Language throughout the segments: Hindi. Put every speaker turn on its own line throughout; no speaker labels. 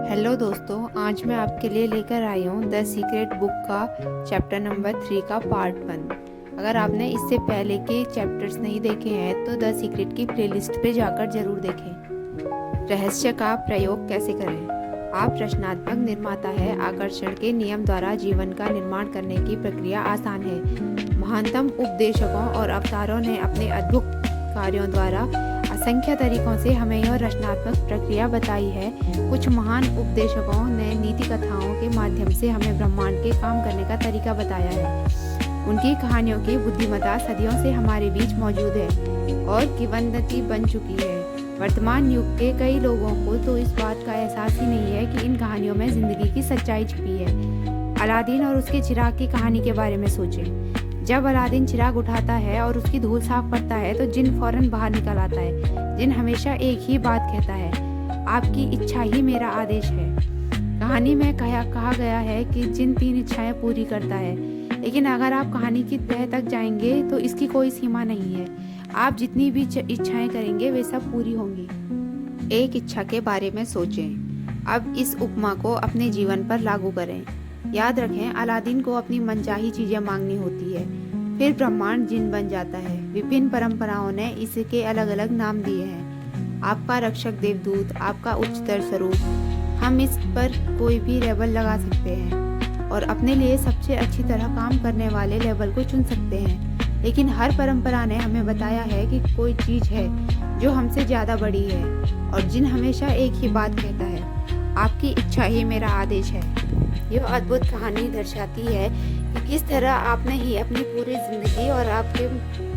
हेलो दोस्तों, आज मैं आपके लिए लेकर आई हूँ द सीक्रेट बुक का चैप्टर नंबर 3 का पार्ट 1। अगर आपने इससे पहले के चैप्टर्स नहीं देखे हैं तो द सीक्रेट की प्लेलिस्ट पे जाकर जरूर देखें। रहस्य का प्रयोग कैसे करें। आप रचनात्मक निर्माता है। आकर्षण के नियम द्वारा जीवन का निर्माण करने की प्रक्रिया आसान है। महानतम उपदेशकों और अवतारों ने अपने अद्भुत कार्यों द्वारा असंख्य तरीकों से हमें यह रचनात्मक प्रक्रिया बताई है। कुछ महान उपदेशकों ने नीति कथाओं के माध्यम से हमें ब्रह्मांड के काम करने का तरीका बताया है। उनकी कहानियों की बुद्धिमत्ता सदियों से हमारे बीच मौजूद है और किंवदंती बन चुकी है। वर्तमान युग के कई लोगों को तो इस बात का एहसास ही नहीं है कि इन कहानियों में जिंदगी की सच्चाई छिपी है। अलादीन और उसके चिराग की कहानी के बारे में सोचें। जब अलादीन चिराग उठाता है और उसकी धूल साफ करता है तो जिन फौरन बाहर निकल आता है। जिन हमेशा एक ही बात कहता है, आपकी इच्छा ही मेरा आदेश है। कहानी में कहा गया है कि जिन 3 इच्छाएं पूरी करता है, लेकिन अगर आप कहानी की तह तक जाएंगे तो इसकी कोई सीमा नहीं है। आप जितनी भी इच्छाएं करेंगे वे सब पूरी होंगी। एक इच्छा के बारे में सोचें। अब इस उपमा को अपने जीवन पर लागू करें। याद रखें, अलादीन को अपनी मनचाही चीजें मांगनी होती है, फिर ब्रह्मांड जिन बन जाता है। विभिन्न परंपराओं ने इसके अलग अलग नाम दिए हैं। आपका रक्षक देवदूत, आपका उच्चतर स्वरूप। हम इस पर कोई भी लेबल लगा सकते हैं और अपने लिए सबसे अच्छी तरह काम करने वाले लेबल को चुन सकते हैं। लेकिन हर परंपरा ने हमें बताया है कि कोई चीज है जो हमसे ज्यादा बड़ी है और जिन हमेशा एक ही बात कहता है, आपकी इच्छा ही मेरा आदेश है। यह अद्भुत कहानी दर्शाती है कि किस तरह आपने ही अपनी पूरी जिंदगी और आपके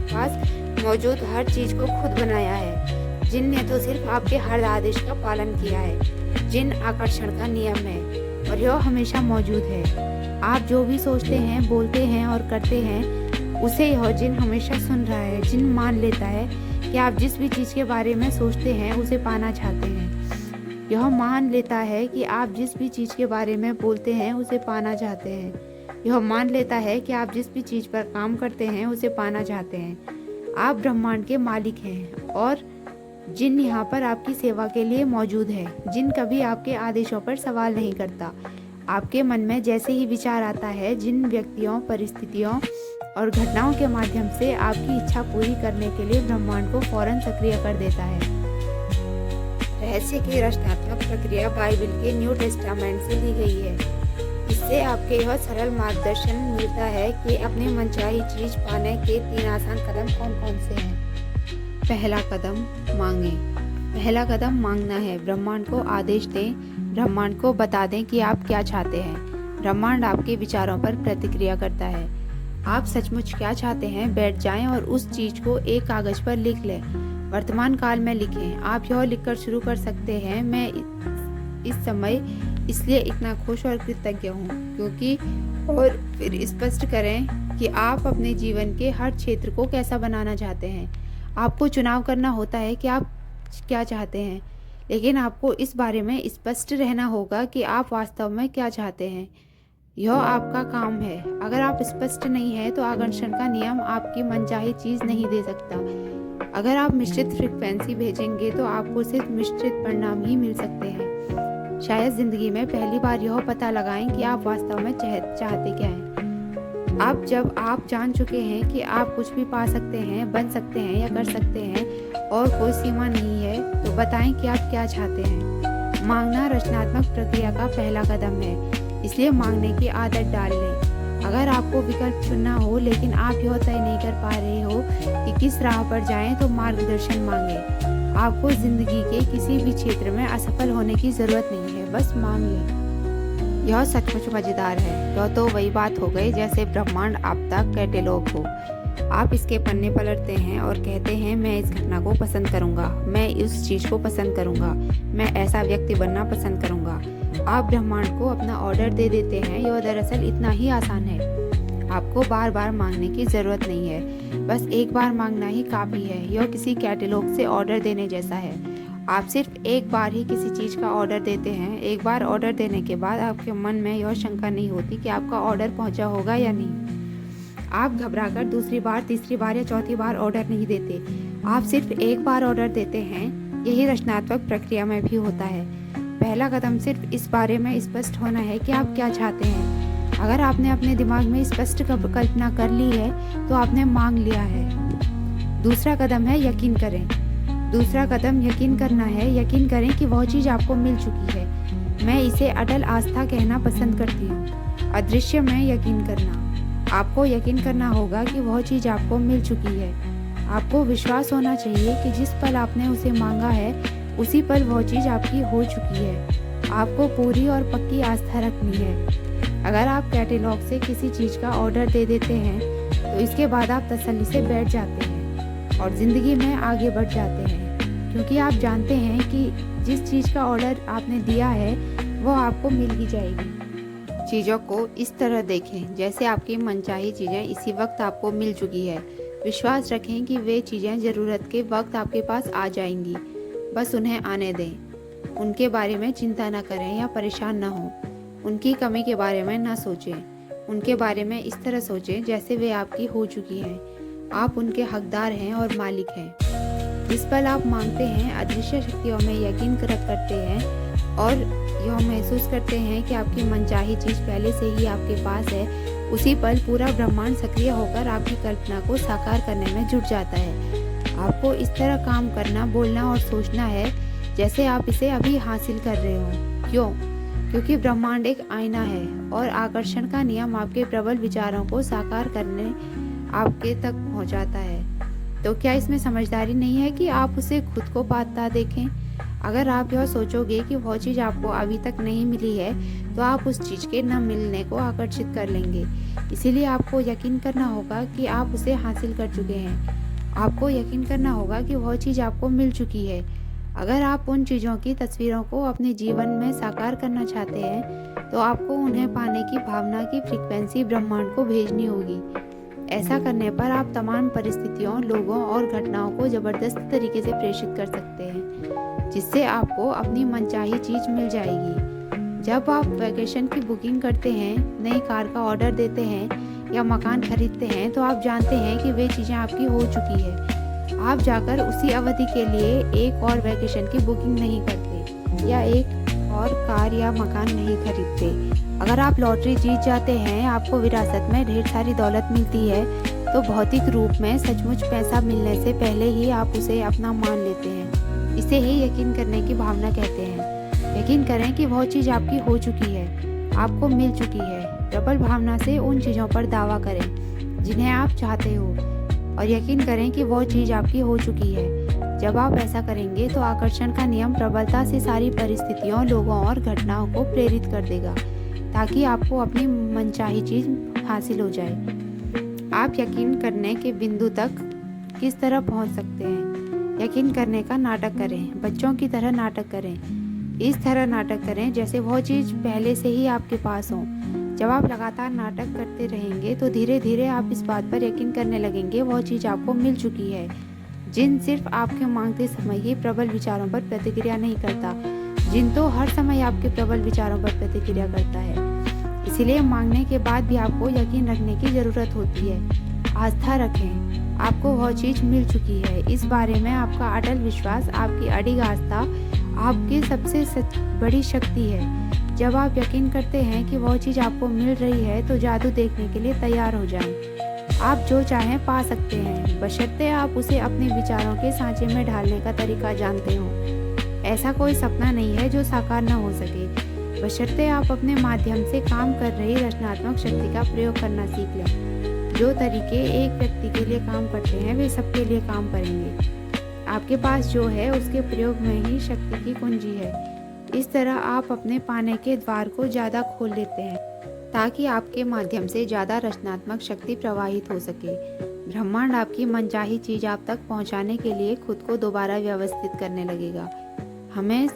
पास मौजूद हर चीज को खुद बनाया है। जिन ने तो सिर्फ आपके हर आदेश का पालन किया है। जिन आकर्षण का नियम है और यह हमेशा मौजूद है। आप जो भी सोचते हैं, बोलते हैं और करते हैं, उसे यह जिन हमेशा सुन रहा है। जिन मान लेता है कि आप जिस भी चीज के बारे में सोचते हैं उसे पाना चाहते हैं। यह मान लेता है कि आप जिस भी चीज के बारे में बोलते हैं उसे पाना चाहते हैं। यह मान लेता है कि आप जिस भी चीज पर काम करते हैं उसे पाना चाहते हैं। आप ब्रह्मांड के मालिक हैं और जिन यहाँ पर आपकी सेवा के लिए मौजूद है। जिन कभी आपके आदेशों पर सवाल नहीं करता। आपके मन में जैसे ही विचार आता है, जिन व्यक्तियों, परिस्थितियों और घटनाओं के माध्यम से आपकी इच्छा पूरी करने के लिए ब्रह्मांड को फौरन सक्रिय कर देता है। रहस्य की रचनात्मक प्रक्रिया बाइबल के न्यू टेस्टामेंट से ली गई है। इससे आपके यह सरल मार्गदर्शन मिलता है कि अपनी मनचाही चीज पाने के 3 आसान कदम कौन कौन से हैं। पहला कदम, मांगे। पहला कदम मांगना है। ब्रह्मांड को आदेश दें। ब्रह्मांड को बता दें कि आप क्या चाहते हैं। ब्रह्मांड आपके विचारों पर प्रतिक्रिया करता है। आप सचमुच क्या चाहते हैं, बैठ जाएं और उस चीज को एक कागज पर लिख लें। वर्तमान काल में लिखें। आप यह लिखकर शुरू कर सकते हैं, मैं इस समय इसलिए इतना खुश और कृतज्ञ हूँ क्योंकि, और फिर स्पष्ट करें कि आप अपने जीवन के हर क्षेत्र को कैसा बनाना चाहते हैं। आपको चुनाव करना होता है कि आप क्या चाहते हैं, लेकिन आपको इस बारे में स्पष्ट रहना होगा कि आप वास्तव में क्या चाहते हैं। यह आपका काम है। अगर आप स्पष्ट नहीं है तो आकर्षण का नियम आपकी मनचाही चीज नहीं दे सकता। अगर आप मिश्रित फ्रीक्वेंसी भेजेंगे तो आपको सिर्फ मिश्रित परिणाम ही मिल सकते हैं। शायद जिंदगी में पहली बार यह पता लगाएं कि आप वास्तव में चाहते क्या हैं। अब जब आप जान चुके हैं कि आप कुछ भी पा सकते हैं, बन सकते हैं या कर सकते हैं और कोई सीमा नहीं है, तो बताएं कि आप क्या चाहते हैं। मांगना रचनात्मक प्रक्रिया का पहला कदम है, इसलिए मांगने की आदत डाल लें। अगर आपको विकल्प चुनना हो लेकिन आप यह तय नहीं कर पा रहे हो कि किस राह पर जाएं, तो मार्गदर्शन मांगे। आपको जिंदगी के किसी भी क्षेत्र में असफल होने की जरूरत नहीं है, बस मांग लें। यह सचमुच मजेदार है। यह तो वही बात हो गई जैसे ब्रह्मांड आपका कैटेलॉग हो। आप इसके पन्ने पलटते हैं और कहते हैं, मैं इस घटना को पसंद करूंगा, मैं इस चीज को पसंद करूंगा, मैं ऐसा व्यक्ति बनना पसंद करूंगा। आप ब्रह्मांड को अपना ऑर्डर दे देते हैं। यह दरअसल इतना ही आसान है। आपको बार बार मांगने की जरूरत नहीं है, बस एक बार मांगना ही काफी है। यह किसी कैटलॉग से ऑर्डर देने जैसा है। आप सिर्फ एक बार ही किसी चीज का ऑर्डर देते हैं। एक बार ऑर्डर देने के बाद आपके मन में यह शंका नहीं होती कि आपका ऑर्डर पहुंचा होगा या नहीं। आप घबराकर दूसरी बार, तीसरी बार या चौथी बार ऑर्डर नहीं देते। आप सिर्फ एक बार ऑर्डर देते हैं। यही रचनात्मक प्रक्रिया में भी होता है। पहला कदम सिर्फ इस बारे में स्पष्ट होना है कि आप क्या चाहते हैं। अगर आपने अपने दिमाग में स्पष्ट कल्पना कर ली है तो आपने मांग लिया है। दूसरा कदम है यकीन करें। दूसरा कदम यकीन करना है। यकीन करें कि वह चीज़ आपको मिल चुकी है। मैं इसे अटल आस्था कहना पसंद करती हूँ। अदृश्य में यकीन करना। आपको यकीन करना होगा कि वह चीज़ आपको मिल चुकी है। आपको विश्वास होना चाहिए कि जिस पल आपने उसे मांगा है उसी पल वह चीज़ आपकी हो चुकी है। आपको पूरी और पक्की आस्था रखनी है। अगर आप कैटलॉग से किसी चीज़ का ऑर्डर दे देते हैं तो इसके बाद आप तसल्ली से बैठ जाते हैं और ज़िंदगी में आगे बढ़ जाते हैं, क्योंकि आप जानते हैं कि जिस चीज़ का ऑर्डर आपने दिया है वो आपको मिल ही जाएगी। चीज़ों को इस तरह देखें जैसे आपकी मनचाही चीज़ें इसी वक्त आपको मिल चुकी है। विश्वास रखें कि वे चीज़ें ज़रूरत के वक्त आपके पास आ जाएंगी। बस उन्हें आने दें। उनके बारे में चिंता न करें या परेशान न हों। उनकी कमी के बारे में न सोचें। उनके बारे में इस तरह सोचें जैसे वे आपकी हो चुकी हैं। आप उनके हकदार हैं और मालिक हैं। जिस पल आप मांगते हैं, अदृश्य शक्तियों में यकीन करते हैं और यह महसूस करते हैं कि आपकी मनचाही चीज़ पहले से ही आपके पास है, उसी पल पूरा ब्रह्मांड सक्रिय होकर आपकी कल्पना को साकार करने में जुट जाता है। आपको इस तरह काम करना, बोलना और सोचना है जैसे आप इसे अभी हासिल कर रहे हो। क्यों? क्योंकि ब्रह्मांड एक आईना है और आकर्षण का नियम आपके प्रबल विचारों को साकार करने आपके तक पहुंचाता है। तो क्या इसमें समझदारी नहीं है कि आप उसे खुद को पाता देखें? अगर आप यह सोचोगे कि वह चीज़ आपको अभी तक नहीं मिली है तो आप उस चीज़ के न मिलने को आकर्षित कर लेंगे। इसीलिए आपको यकीन करना होगा कि आप उसे हासिल कर चुके हैं। आपको यकीन करना होगा कि वह चीज़ आपको मिल चुकी है। अगर आप उन चीज़ों की तस्वीरों को अपने जीवन में साकार करना चाहते हैं तो आपको उन्हें पाने की भावना की फ्रीक्वेंसी ब्रह्मांड को भेजनी होगी। ऐसा करने पर आप तमाम परिस्थितियों, लोगों और घटनाओं को ज़बरदस्त तरीके से प्रेषित कर सकते हैं, जिससे आपको अपनी मनचाही चीज़ मिल जाएगी। जब आप वैकेशन की बुकिंग करते हैं, नई कार का ऑर्डर देते हैं या मकान खरीदते हैं तो आप जानते हैं कि वे चीज़ें आपकी हो चुकी है। आप जाकर उसी अवधि के लिए एक और वैकेशन की बुकिंग नहीं करते या एक और कार या मकान नहीं खरीदते। अगर आप लॉटरी जीत जाते हैं, आपको विरासत में ढेर सारी दौलत मिलती है तो भौतिक रूप में सचमुच पैसा मिलने से पहले ही आप उसे अपना मान लेते हैं। इसे ही यकीन करने की भावना कहते हैं। यकीन करें कि वह चीज़ आपकी हो चुकी है, आपको मिल चुकी है। प्रबल भावना से उन चीज़ों पर दावा करें जिन्हें आप चाहते हो और यकीन करें कि वो चीज़ आपकी हो चुकी है। जब आप ऐसा करेंगे तो आकर्षण का नियम प्रबलता से सारी परिस्थितियों, लोगों और घटनाओं को प्रेरित कर देगा ताकि आपको अपनी मनचाही चीज़ हासिल हो जाए। आप यकीन करने के बिंदु तक किस तरह पहुंच सकते हैं? यकीन करने का नाटक करें। बच्चों की तरह नाटक करें। इस तरह नाटक करें जैसे वह चीज़ पहले से ही आपके पास हो। जब आप लगातार नाटक करते रहेंगे तो धीरे धीरे आप इस बात पर यकीन करने लगेंगे वह चीज़ आपको मिल चुकी है। जिन सिर्फ आपके मांगते समय ही प्रबल विचारों पर प्रतिक्रिया नहीं करता, जिन तो हर समय आपके प्रबल विचारों पर प्रतिक्रिया करता है। इसीलिए मांगने के बाद भी आपको यकीन रखने की ज़रूरत होती है। आस्था रखें, आपको वह चीज़ मिल चुकी है। इस बारे में आपका अटल विश्वास, आपकी अडिग आस्था आपकी सबसे बड़ी शक्ति है। जब आप यकीन करते हैं कि वह चीज़ आपको मिल रही है तो जादू देखने के लिए तैयार हो जाएं। आप जो चाहें पा सकते हैं, बशर्ते आप उसे अपने विचारों के सांचे में ढालने का तरीका जानते हो। ऐसा कोई सपना नहीं है जो साकार न हो सके, बशर्ते आप अपने माध्यम से काम कर रही रचनात्मक शक्ति का प्रयोग करना सीख लें। जो तरीके एक व्यक्ति के लिए काम करते हैं वे सबके लिए काम करेंगे। आपके पास जो है उसके प्रयोग में ही शक्ति की कुंजी है। इस तरह आप अपने पाने के द्वार को ज़्यादा खोल लेते हैं ताकि आपके माध्यम से ज़्यादा रचनात्मक शक्ति प्रवाहित हो सके। ब्रह्मांड आपकी मनचाही चीज़ आप तक पहुंचाने के लिए खुद को दोबारा व्यवस्थित करने लगेगा। हमें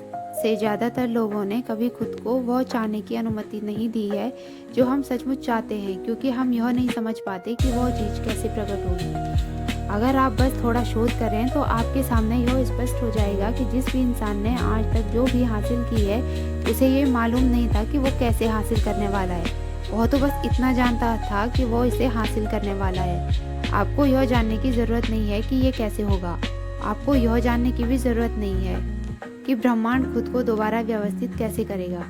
से ज़्यादातर लोगों ने कभी खुद को वह चाहने की अनुमति नहीं दी है जो हम सचमुच चाहते हैं, क्योंकि हम यह नहीं समझ पाते कि वह चीज़ कैसे प्रकट होगी। अगर आप बस थोड़ा शोध करें तो आपके सामने यह स्पष्ट हो जाएगा कि जिस भी इंसान ने आज तक जो भी हासिल की है उसे ये मालूम नहीं था कि वो कैसे हासिल करने वाला है। वह तो बस इतना जानता था कि वो इसे हासिल करने वाला है। आपको यह जानने की ज़रूरत नहीं है कि ये कैसे होगा। आपको यह जानने की भी ज़रूरत नहीं है कि ब्रह्मांड खुद को दोबारा व्यवस्थित कैसे करेगा,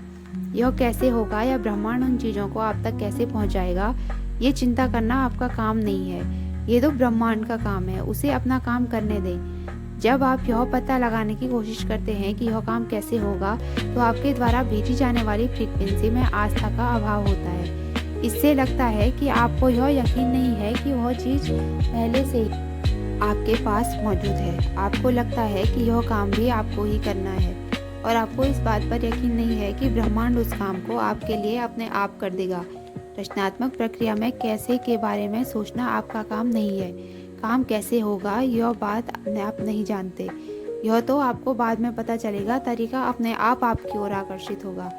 यह कैसे होगा या ब्रह्मांड उन चीज़ों को आप तक कैसे पहुंचाएगा। ये चिंता करना आपका काम नहीं है, ये तो ब्रह्मांड का काम है, उसे अपना काम करने दें। जब आप यह पता लगाने की कोशिश करते हैं कि यह काम कैसे होगा, तो आपके द्वारा भेजी जाने वाली फ्रीक्वेंसी में आस्था का अभाव होता है। इससे लगता है कि आपको यह यकीन नहीं है कि वह चीज़ पहले से ही आपके पास मौजूद है। आपको लगता है कि यह काम भी आपको ही करना है और आपको इस बात पर यकीन नहीं है कि ब्रह्मांड उस काम को आपके लिए अपने आप कर देगा। रचनात्मक प्रक्रिया में कैसे के बारे में सोचना आपका काम नहीं है। काम कैसे होगा यह बात अपने आप नहीं जानते, यह तो आपको बाद में पता चलेगा। तरीका अपने आप आपकी ओर आकर्षित होगा।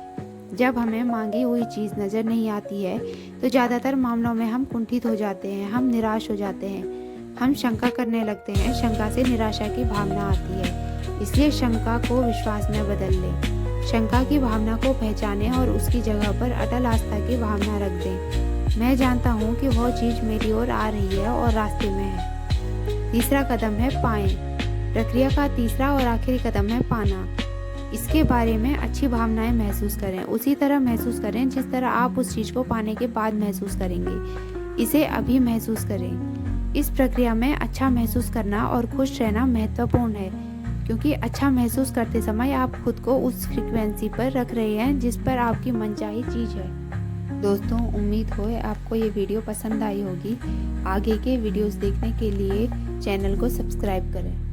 जब हमें मांगी हुई चीज़ नज़र नहीं आती है तो ज़्यादातर मामलों में हम कुंठित हो जाते हैं, हम निराश हो जाते हैं, हम शंका करने लगते हैं। शंका से निराशा की भावना आती है, इसलिए शंका को विश्वास में बदल लें। शंका की भावना को पहचानें और उसकी जगह पर अटल आस्था की भावना रख दें। मैं जानता हूँ कि वह चीज़ मेरी ओर आ रही है और रास्ते में है। तीसरा कदम है पाएं। प्रक्रिया का तीसरा और आखिरी कदम है पाना। इसके बारे में अच्छी भावनाएं महसूस करें, उसी तरह महसूस करें जिस तरह आप उस चीज़ को पाने के बाद महसूस करेंगे। इसे अभी महसूस करें। इस प्रक्रिया में अच्छा महसूस करना और खुश रहना महत्वपूर्ण है, क्योंकि अच्छा महसूस करते समय आप खुद को उस फ्रीक्वेंसी पर रख रहे हैं जिस पर आपकी मनचाही चीज़ है। दोस्तों, उम्मीद हो आपको ये वीडियो पसंद आई होगी। आगे के वीडियोस देखने के लिए चैनल को सब्सक्राइब करें।